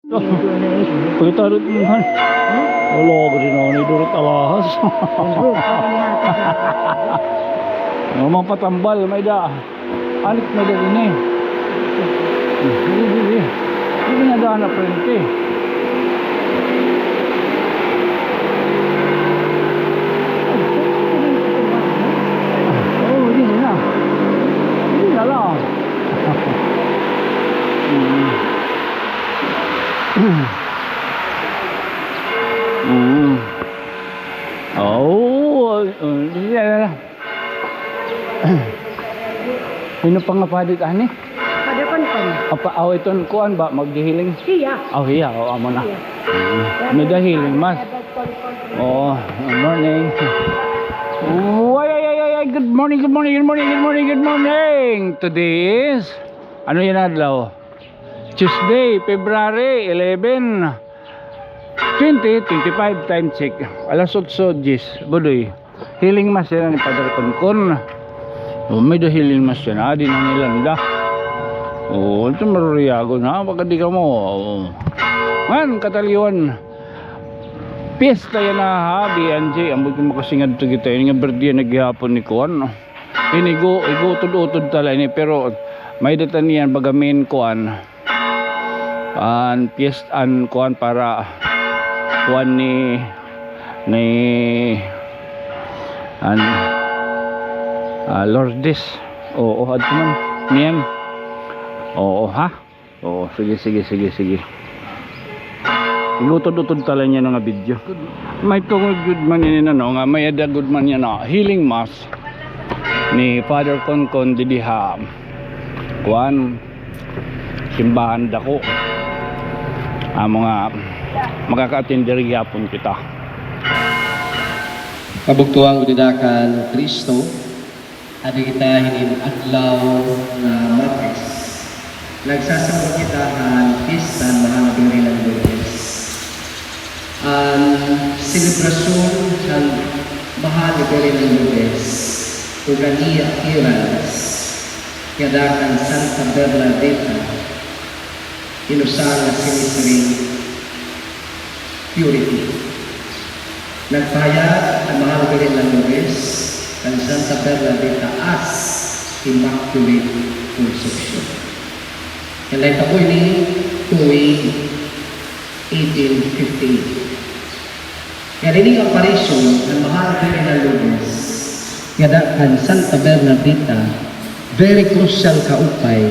Pagkatarot mo man. Wala ko rin ako ni Durot Alahas. Mga patambal, may da. Alit na din eh. Hindi na daan na prente. Oh, hindi na. Hindi na lang. Oh, yeah. Sino pang napadit ani? Pada kon. Apa aw iton kuan ba maghihiling? Siya. Oh, iya, oh amo na. May dahiling mas. Oh, good morning. Oh, ay, good morning. Today is ano yan adlaw? Tuesday, February 11, 2025 time check. Alas 8 gis. Bodoy. Healing mas yan ni Padre Konkon. Oh, may do healing mas yan. Adi na nilanda. Oh, ito maruriyago na. Baka di ka mo. Oh. Man, kataliwan. Piyesta yan na habi, Anji. Ang mga makasingad ito kita. Yung nga birthday naghihapon ni Kuan. Inigo, utod-utod tala ini. Pero may data niyan bagamin Kuan. Piyestaan Kuan para Kuan ni Lourdes. Oo, adto man niyan. Oo, ha? Oo, sige. Lutod-utod tala niya nga video. May tungod good man yun nga may ada good man yan na healing mass ni Father Konkon didiha Kuan simbahan dako. Mga makaka-attender yapon kita. Kabugtuang udidakan Kristo, adi kita hinin adlaw na Martes. Nagsasambot kita ang pista ng mga nabirilang Lourdes. Ang selebrasyon ng mahal na birilang Lourdes, Ugania Irans, kadakan Santa Bernadetta, inusang na sinisering purity. Nagpahayag ang mahal na birilang Lourdes ng Santa Bernadetta as Immaculate Conception. Kalay pa po ini tuwing 1858. Kaya rin ang aparisyon ng mahal na birilang Lourdes kadakan Santa Bernadetta very crucial kaupay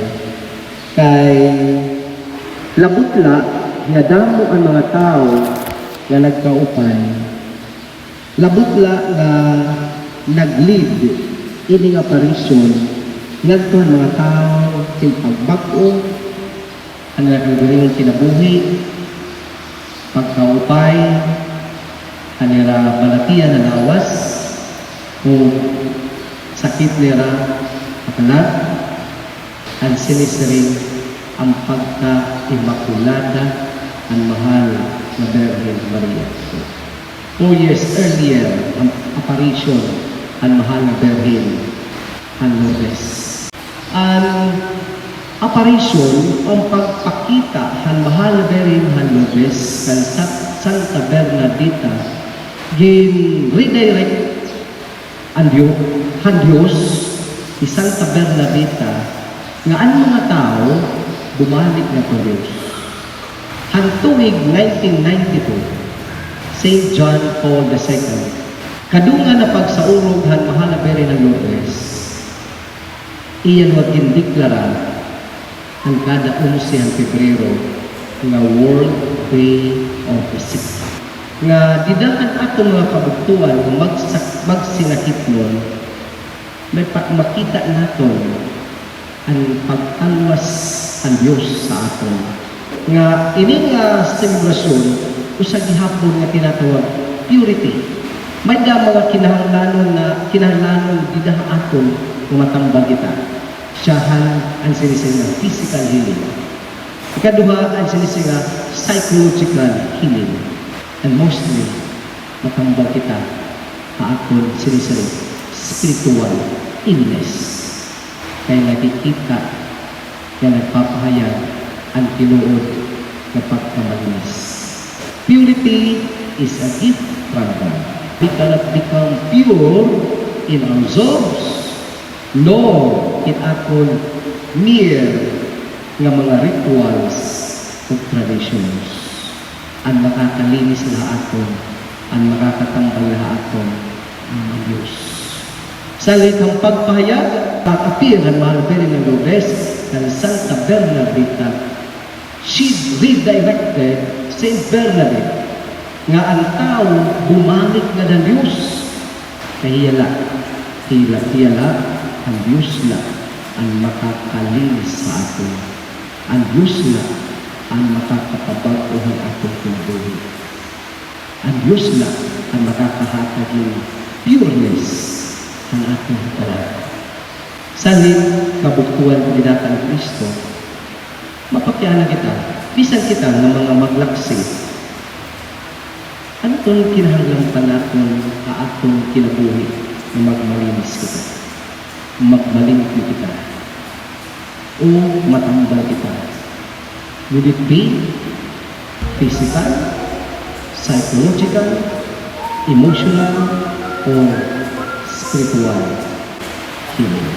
kay labutla nga damo ang mga tao nga nagkaupay. Labutla nga nag-lead ini nga parisyon ngadto ang mga tao sa pagbag-o ang nagagaling kinabuhi, pagkaupay, kanila balatian na lawas kung sakit nila kapalag, ang sinisering ang pagka-immaculada ang mahal na Virgin Maria. 4 years earlier, ang apparition ang mahal na Virgin ang Lourdes. Ang apparition, ang pagpakita ang mahal na Virgin ang Lourdes kan Santa Bernadetta gin-redirect ang Diyos ni Santa Bernadetta nga ang mga tao bumalik na po Diyos. Hantuig 1992, St. John Paul II, kadungan na pagsaurog han mahal na Virgin ng Lourdes, iyan wag indeklara ang kada 11 Pebrero nga World Day of the Sick. Nga didaan ato mga kabuktuan kung magsinakit nun, may makita naton ang pagtalwas ang Diyos sa aton. Nga ini nga selebrasyon usa gihapon nga tinatawag purity. May da mga kinahanglanon didaha aton matambal kita. Siyahan ang sinisig nga physical healing. Ikaduha ang sinisig nga psychological healing. And mostly matambal kita aton sinisig spiritual illness. Kaya nakikita na nagpapahayag ang tinuod na pagkamalinis. Purity is a gift from God. We cannot become pure in ourselves, nor in aton mere nga mga rituals o traditions. Ang makakalinis na aton, ang makakatambal na aton, ang Diyos. Sa likang pagpahayag, pag-appear ang mahal ng Lourdes ng Santa Bernadetta, she redirected Saint Bernadette nga ang tao bumalik na ng Diyos. Kahiyala, hiyala, ang Diyos na ang makakalinis sa atin. Ang Diyos na ang makakapabago ng ating kinabuhi. Ang Diyos na ang makakahatag ng pureness ang ating talaga. Salit, kabuktuan ng dinata ng Kristo, mapakyanan kita, bisan kita ng mga maglaksi. Ano itong kinahanglang pa natin sa atong kinabuhi na magmalinis kita, magmalingki kita, o matambal kita? Would it be physical, psychological, emotional, or spiritual healing?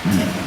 Amen.